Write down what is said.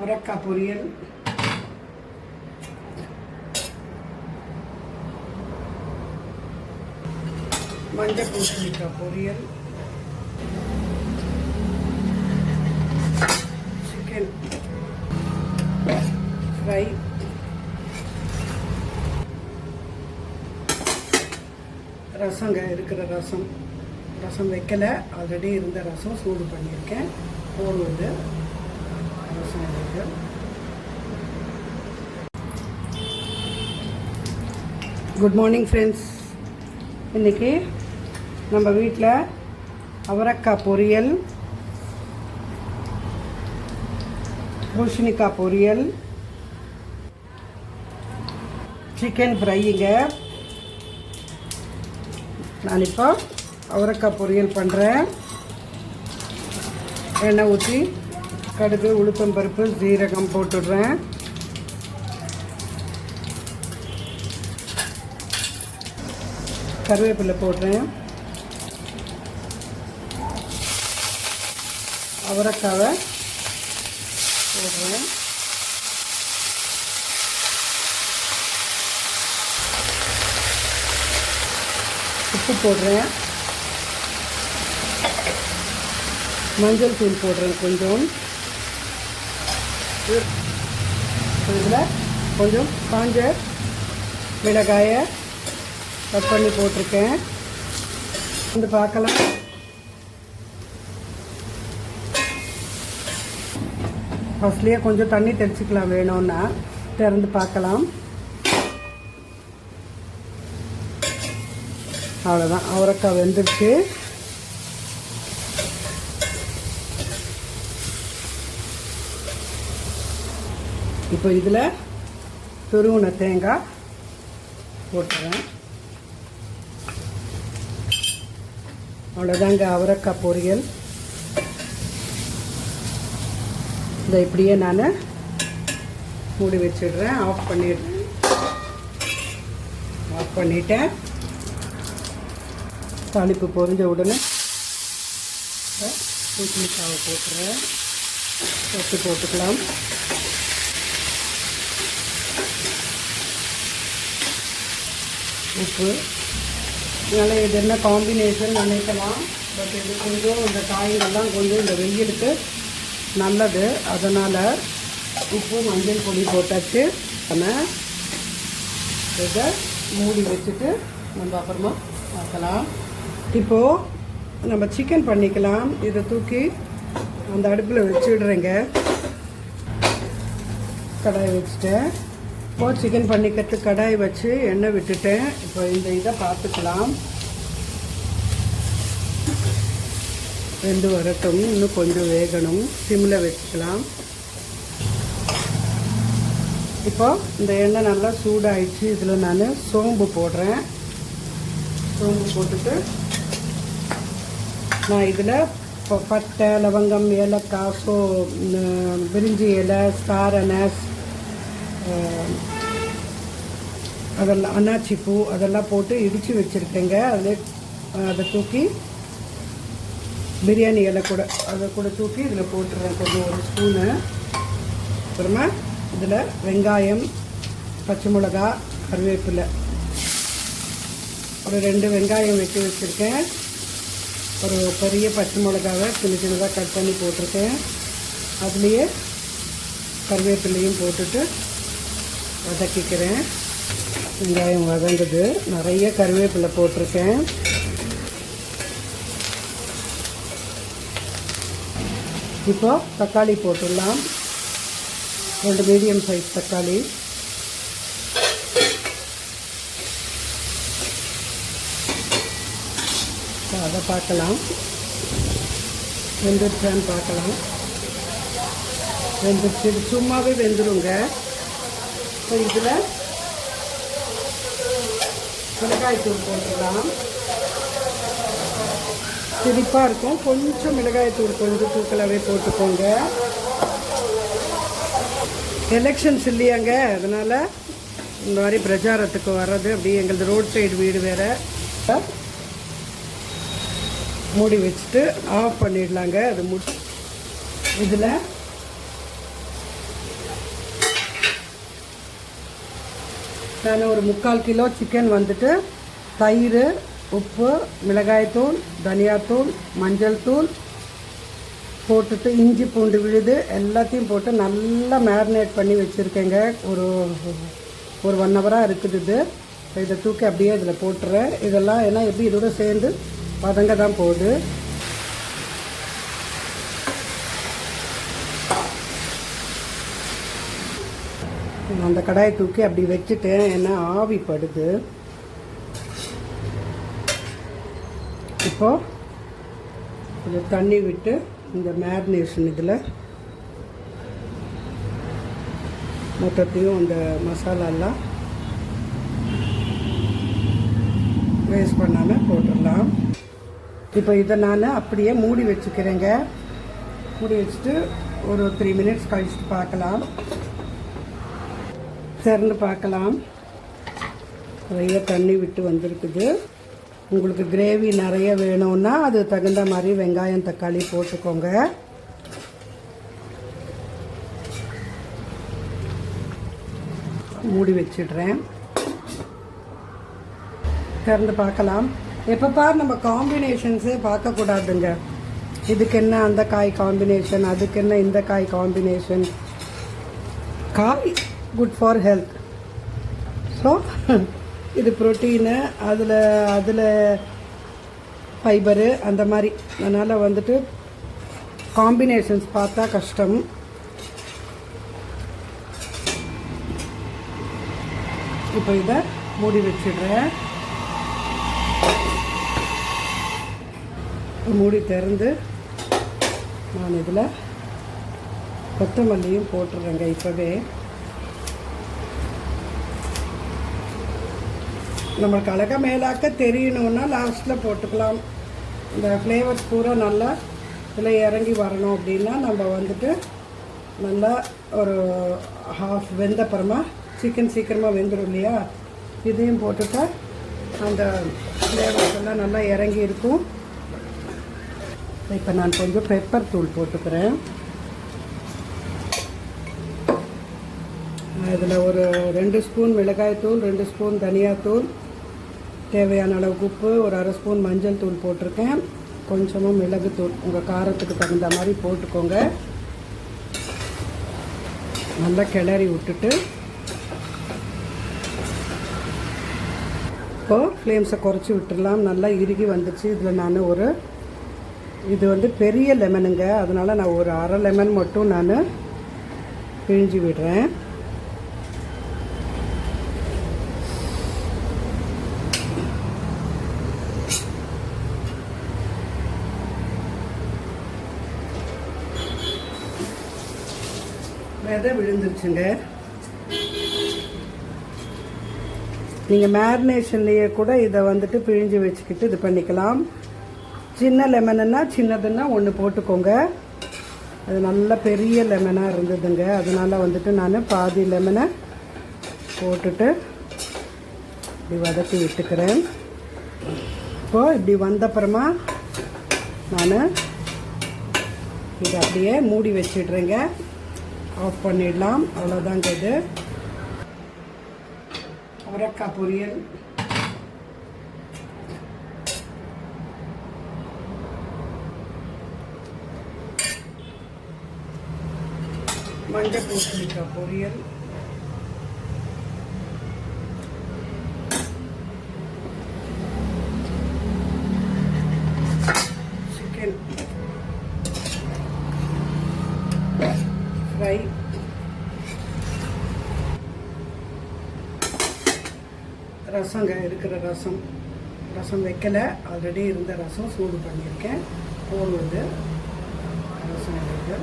அவரைக்காய் பொரியல், மஞ்சள் பூசணிக்காய் பொரியல், சிக்கன் ஃப்ரை, ரசங்க இருக்கிற ரசம் வைக்கலை, ஆல்ரெடி இருந்த ரசம் சூடு பண்ணியிருக்கேன். போடுவது ரசம் இருக்கு. Good morning friends. இன்றைக்கி நம்ம வீட்டில் அவரைக்காய் பொரியல், பூசணிக்காய் பொரியல், சிக்கன் ஃப்ரைங்க. நான் இப்போ அவரைக்காய் பொரியல் பண்ணுறேன். எண்ணெய் ஊற்றி கடுகு, உளுத்தம் பருப்பு, ஜீரகம் போட்டுடுறேன். கருவேப்பிலை போடுறேன். அவரைக்காவை போடுறேன். உப்பு போடுறேன். மஞ்சள் தூள் போடுறேன் கொஞ்சம். இதில் கொஞ்சம் காஞ்ச மிளகாயை கட் பண்ணி போட்டிருக்கேன். வந்து பார்க்கலாம். ஃபஸ்ட்லேயே கொஞ்சம் தண்ணி தெளிச்சிக்கலாம், வேணும்னா திறந்து பார்க்கலாம். அவ்வளோதான், அவரைக்காய் வெந்துருச்சு. இப்போ இதில் துருவின தேங்காய் போட்டுறேன். அவ்வளோதாங்க அவரைக்காய் பொரியல். இதை இப்படியே நான் மூடி வச்சிடுறேன். ஆஃப் பண்ணிடுறேன். ஆஃப் பண்ணிட்டேன். தாளிப்பு பொரிஞ்ச உடனே பூசணிக்காவை போட்டுறேன். தொட்டு போட்டுக்கலாம். உப்பு. அதனால் இது என்ன காம்பினேஷன் நினைக்கலாம். பட் இது கொஞ்சம் இந்த காய்கள்லாம் கொஞ்சம் இந்த வெயிலுக்கு நல்லது. அதனால் உப்பு, மஞ்சள் பொடி போட்டாச்சு. நம்ம இதை மூடி வச்சுட்டு நம்ம அப்புறமா பார்க்கலாம். இப்போது நம்ம சிக்கன் பண்ணிக்கலாம். இதை தூக்கி அந்த அடுப்பில் வச்சுடுறேங்க. கடாய் வச்சுட்டேன். இப்போது சிக்கன் பண்ணிக்கிறதுக்கு கடாய் வச்சு எண்ணெய் விட்டுட்டேன். இப்போ இந்த இதை பார்த்துக்கலாம். வெந்து வரட்டும். இன்னும் கொஞ்சம் வேகணும். சிம்மில் வச்சுக்கலாம். இப்போது இந்த எண்ணெய் நல்லா சூடாகிடுச்சு. இதில் நான் சோம்பு போடுறேன். சோம்பு போட்டுட்டு நான் இதில் பட்டை, லவங்கம், ஏலக்காய், பிரிஞ்சி இலை, ஸ்டார் அனஸ், அதெல்லாம் அன்னாச்சி பூ அதெல்லாம் போட்டு இடித்து வச்சுருக்கேங்க. அதை தூக்கி பிரியாணி இலை கூட அதை கூட தூக்கி இதில் போட்டுறேன். கொஞ்சம் ஒரு ஸ்பூனு. அப்புறமா இதில் வெங்காயம், பச்சை மிளகா, கருவேப்பிலை, ஒரு 2 வெங்காயம் வெட்டி வச்சுருக்கேன். ஒரு பெரிய பச்சை மிளகாவை சின்ன சின்னதாக கட் பண்ணி போட்டிருக்கேன். அதுலேயே கருவேப்பிலையும் போட்டுட்டு வதக்கிக்கிறேன். வெங்காயம் வதங்குது. நிறைய கருவேப்பிலை போட்டிருக்கேன். இப்போ தக்காளி போட்டுடலாம். 2 மீடியம் சைஸ் தக்காளி. அதை பார்க்கலாம். வெந்துருச்சான்னு பார்க்கலாம். வெந்துருச்சு. இது சும்மாவே வெந்துருங்க. இப்போ இதில் மிளகாய்த்தூள் போட்டுடலாம். சிரிப்பாக இருக்கும். கொஞ்சம் மிளகாய்த்தூள் கொஞ்சம் தூக்கலாகவே போட்டுக்கோங்க. எலெக்ஷன்ஸ் இல்லையாங்க, அதனால் இந்த மாதிரி பிரச்சாரத்துக்கு வர்றது. அப்படி எங்களது ரோட் சைடு வீடு வேறு. மூடி வச்சுட்டு ஆஃப் பண்ணிடலாங்க. அது இதில் நான் ஒரு 3/4 கிலோ சிக்கன் வந்துட்டு தயிர், உப்பு, மிளகாய்த்தூள், தனியாத்தூள், மஞ்சள் தூள் போட்டுட்டு இஞ்சி பூண்டு விழுது எல்லாத்தையும் போட்டு நல்லா மேரினேட் பண்ணி வச்சுருக்கேங்க. ஒரு 1 ஹவராக இருக்குது இது. இதை தூக்கி அப்படியே இதில் போட்டுறேன். இதெல்லாம் ஏன்னா எப்படி இதோட சேர்ந்து வதங்க தான் போகுது. அந்த கடாயை தூக்கி அப்படி வச்சுட்டேன், ஏன்னா ஆவி படுது. இப்போது கொஞ்சம் தண்ணி விட்டு இந்த மேரினேஷன் இதில் மொத்தத்தையும் அந்த மசாலாலாம் வேஸ்ட் பண்ணாமல் போட்டுடலாம். இப்போ இதை நான் அப்படியே மூடி வச்சுக்கிறேங்க. மூடி வச்சுட்டு ஒரு 3 மினிட்ஸ் கழிச்சுட்டு பார்க்கலாம். திறந்து பார்க்கலாம். நிறைய தண்ணி விட்டு வந்திருக்குது. உங்களுக்கு கிரேவி நிறைய வேணும்னா அது தகுந்த மாதிரி வெங்காயம் தக்காளி போட்டுக்கோங்க. மூடி வச்சிடுறேன். திறந்து பார்க்கலாம். எப்போ பார் நம்ம காம்பினேஷன்ஸே பார்க்கக்கூடாதுங்க. இதுக்கு என்ன அந்த காய் காம்பினேஷன், அதுக்கு என்ன இந்த காய் காம்பினேஷன். காய் குட் ஃபார் ஹெல்த். ஸோ இது ப்ரோட்டீனு, அதில் ஃபைபரு அந்த மாதிரி. அதனால் வந்துட்டு காம்பினேஷன்ஸ் பார்த்தா கஷ்டம். இப்போ இதை மூடி வச்சிடுறேன். மூடி திறந்து நான் இதில் கொத்தமல்லியும் போட்டுடுறேங்க. இப்போவே நம்மளுக்கு அழகாக மேலாக்க தெரியணுன்னா லாஸ்ட்டில் போட்டுக்கலாம். இந்த ஃப்ளேவர்ஸ் பூரா நல்லா இதில் இறங்கி வரணும் அப்படின்னா நம்ம வந்துட்டு நல்லா ஒரு ஹாஃப் வெந்தப்புறமா சிக்கன் சீக்கிரமாக வெந்துடும் இல்லையா, இதையும் போட்டுட்டா அந்த ஃப்ளேவர்ஸ் எல்லாம் நல்லா இறங்கி இருக்கும். இப்போ நான் கொஞ்சம் பெப்பர் தூள் போட்டுக்கிறேன். இதில் ஒரு 2 ஸ்பூன் மிளகாய் தூள், 2 ஸ்பூன் தனியாத்தூள், தேவையான அளவுக்கு உப்பு, ஒரு 1/2 ஸ்பூன் மஞ்சள் தூள் போட்டிருக்கேன். கொஞ்சமாக மிளகுத்தூள் உங்கள் காரத்துக்கு தகுந்த மாதிரி போட்டுக்கோங்க. நல்லா கிளறி விட்டுட்டு இப்போது ஃப்ளேம்ஸை குறைச்சி விட்டுடலாம். நல்லா இறுகி வந்துச்சு. இதில் நான் இது வந்து பெரிய லெமனுங்க, அதனால் நான் ஒரு 1/2 லெமன் மட்டும் நான் பிழிஞ்சு விடுறேன். விதை விழுந்துருச்சுங்க. நீங்கள் மேரினேஷன்லேயே கூட இதை வந்துட்டு பிழிஞ்சு வச்சுக்கிட்டு இது பண்ணிக்கலாம். சின்ன லெமனுன்னா சின்னதுன்னா 1 போட்டுக்கோங்க. அது நல்ல பெரிய லெமனாக இருந்ததுங்க, அதனால் வந்துட்டு நான் பாதி லெமனை போட்டுட்டு இப்படி வதக்கி விட்டுக்கிறேன். இப்போது இப்படி வந்தப்புறமா நான் இதை அப்படியே மூடி வச்சிடுறேங்க. ஆஃப் பண்ணிடலாம். அவ்வளோதாங்க. இது அவரைக்காய் பொரியல். மஞ்சள் பூசணிக்காய் பொரியல், சிக்கன் ஃப்ரை, ரசங்க இருக்கிற ரசம் வைக்கலை, ஆல்ரெடி இருந்த ரசம் சூடு பண்ணியிருக்கேன். போடுவது ரசம் இருக்குது.